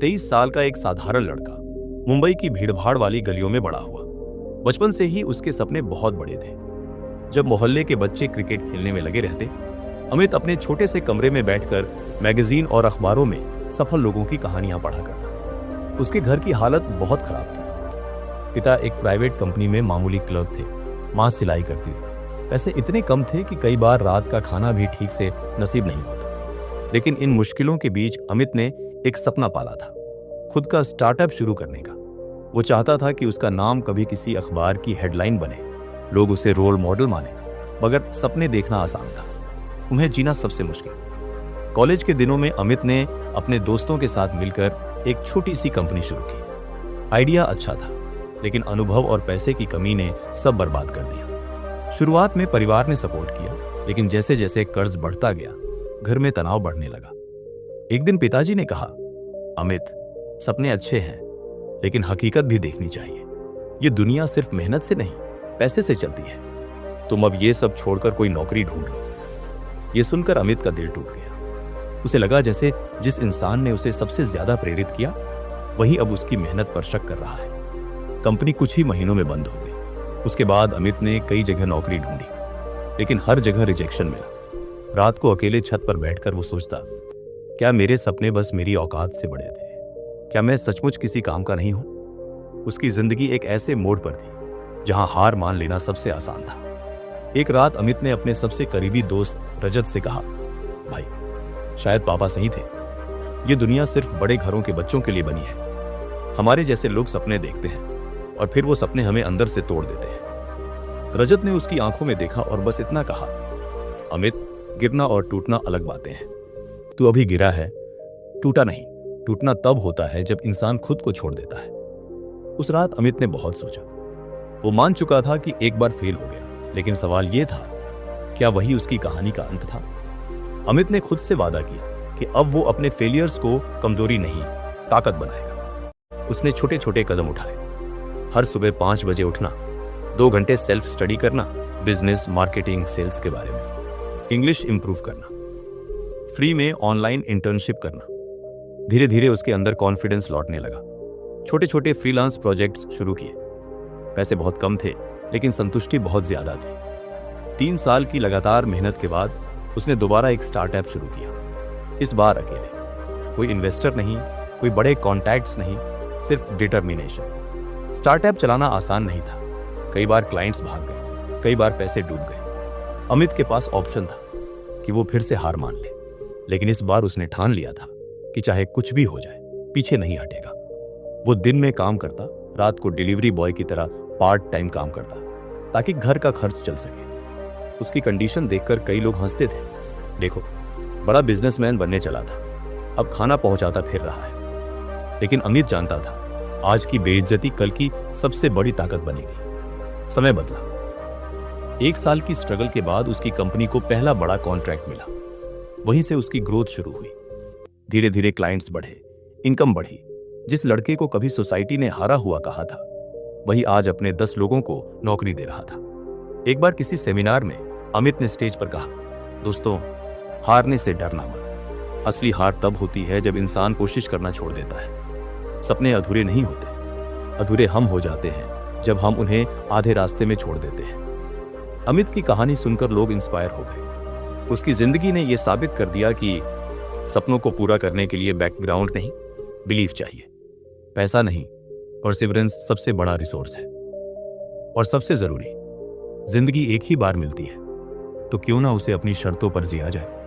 23 साल का एक साधारण लड़का मुंबई की भीड़भाड़ वाली गलियों में बड़ा हुआ। बचपन से ही उसके सपने बहुत बड़े थे। जब मोहल्ले के बच्चे क्रिकेट खेलने में लगे रहते, अमित अपने छोटे से कमरे में बैठकर मैगजीन और अखबारों में सफल लोगों की कहानियां पढ़ा करता। उसके घर की हालत बहुत खराब थी। पिता एक प्राइवेट कंपनी में मामूली क्लर्क थे, मां सिलाई करती थी। पैसे इतने कम थे कि कई बार रात का खाना भी ठीक से नसीब नहीं होता। लेकिन इन मुश्किलों के बीच अमित ने एक सपना पाला था, खुद का स्टार्टअप शुरू करने का। वो चाहता था कि उसका नाम कभी किसी अखबार की हेडलाइन बने, लोग उसे रोल मॉडल माने। मगर सपने देखना आसान था, उन्हें जीना सबसे मुश्किल। कॉलेज के दिनों में अमित ने अपने दोस्तों के साथ मिलकर एक छोटी सी कंपनी शुरू की। आइडिया अच्छा था, लेकिन अनुभव और पैसे की कमी ने सब बर्बाद कर दिया। शुरुआत में परिवार ने सपोर्ट किया, लेकिन जैसे जैसे कर्ज बढ़ता गया, घर में तनाव बढ़ने लगा। एक दिन पिताजी ने कहा, अमित, सपने अच्छे हैं, लेकिन हकीकत भी देखनी चाहिए। ये दुनिया सिर्फ मेहनत से नहीं, पैसे से चलती है। तुम अब ये सब छोड़कर कोई नौकरी ढूंढ लो। ये सुनकर अमित का दिल टूट गया। उसे लगा जैसे जिस इंसान ने उसे सबसे ज्यादा प्रेरित किया, वही अब उसकी मेहनत पर शक कर रहा है। कंपनी कुछ ही महीनों में बंद हो गई। उसके बाद अमित ने कई जगह नौकरी ढूंढी, लेकिन हर जगह रिजेक्शन मिला। रात को अकेले छत पर बैठकर वो सोचता, क्या मेरे सपने बस मेरी औकात से बड़े थे? क्या मैं सचमुच किसी काम का नहीं हूं? उसकी जिंदगी एक ऐसे मोड़ पर थी जहां हार मान लेना सबसे आसान था। एक रात अमित ने अपने सबसे करीबी दोस्त रजत से कहा, भाई, शायद पापा सही थे। ये दुनिया सिर्फ बड़े घरों के बच्चों के लिए बनी है। हमारे जैसे लोग सपने देखते हैं और फिर वो सपने हमें अंदर से तोड़ देते हैं। रजत ने उसकी आंखों में देखा और बस इतना कहा, अमित, गिरना और टूटना अलग बातें हैं। तू अभी गिरा है, टूटा नहीं। टूटना तब होता है जब इंसान खुद को छोड़ देता है। उस रात अमित ने बहुत सोचा। वो मान चुका था कि एक बार फेल हो गया, लेकिन सवाल यह था, क्या वही उसकी कहानी का अंत था? अमित ने खुद से वादा किया कि अब वो अपने फेलियर्स को कमजोरी नहीं, ताकत बनाएगा। उसने छोटे छोटे कदम उठाए। हर सुबह 5 बजे उठना, 2 घंटे सेल्फ स्टडी करना, बिजनेस, मार्केटिंग, सेल्स के बारे में, इंग्लिश इंप्रूव करना, फ्री में ऑनलाइन इंटर्नशिप करना। धीरे धीरे उसके अंदर कॉन्फिडेंस लौटने लगा। छोटे छोटे फ्रीलांस प्रोजेक्ट्स शुरू किए। पैसे बहुत कम थे, लेकिन संतुष्टि बहुत ज्यादा थी। 3 साल की लगातार मेहनत के बाद उसने दोबारा एक स्टार्टअप शुरू किया। इस बार अकेले, कोई इन्वेस्टर नहीं, कोई बड़े कॉन्टैक्ट्स नहीं, सिर्फ डिटर्मिनेशन। स्टार्टअप चलाना आसान नहीं था। कई बार क्लाइंट्स भाग गए, कई बार पैसे डूब गए। अमित के पास ऑप्शन था कि वो फिर से हार मान ले, लेकिन इस बार उसने ठान लिया था कि चाहे कुछ भी हो जाए, पीछे नहीं हटेगा। वो दिन में काम करता, रात को डिलीवरी बॉय की तरह पार्ट टाइम काम करता, ताकि घर का खर्च चल सके। उसकी कंडीशन देखकर कई लोग हंसते थे, देखो, बड़ा बिजनेसमैन बनने चला था, अब खाना पहुंचाता फिर रहा है। लेकिन अमित जानता था, आज की बेइज्जती कल की सबसे बड़ी ताकत बनेगी। समय बदला। 1 साल की स्ट्रगल के बाद उसकी कंपनी को पहला बड़ा कॉन्ट्रैक्ट मिला। वहीं से उसकी ग्रोथ शुरू हुई। धीरे धीरे क्लाइंट्स बढ़े, इनकम बढ़ी। जिस लड़के को कभी सोसाइटी ने हारा हुआ कहा था, वही आज अपने 10 लोगों को नौकरी दे रहा था। एक बार किसी सेमिनार में अमित ने स्टेज पर कहा, दोस्तों, हारने से डरना मत। असली हार तब होती है जब इंसान कोशिश करना छोड़ देता है। सपने अधूरे नहीं होते, अधूरे हम हो जाते हैं जब हम उन्हें आधे रास्ते में छोड़ देते हैं। अमित की कहानी सुनकर लोग इंस्पायर हो गए। उसकी जिंदगी ने यह साबित कर दिया कि सपनों को पूरा करने के लिए बैकग्राउंड नहीं, बिलीफ चाहिए। पैसा नहीं, परसिवरेंस सबसे बड़ा रिसोर्स है। और सबसे जरूरी, जिंदगी एक ही बार मिलती है, तो क्यों ना उसे अपनी शर्तों पर जिया जाए।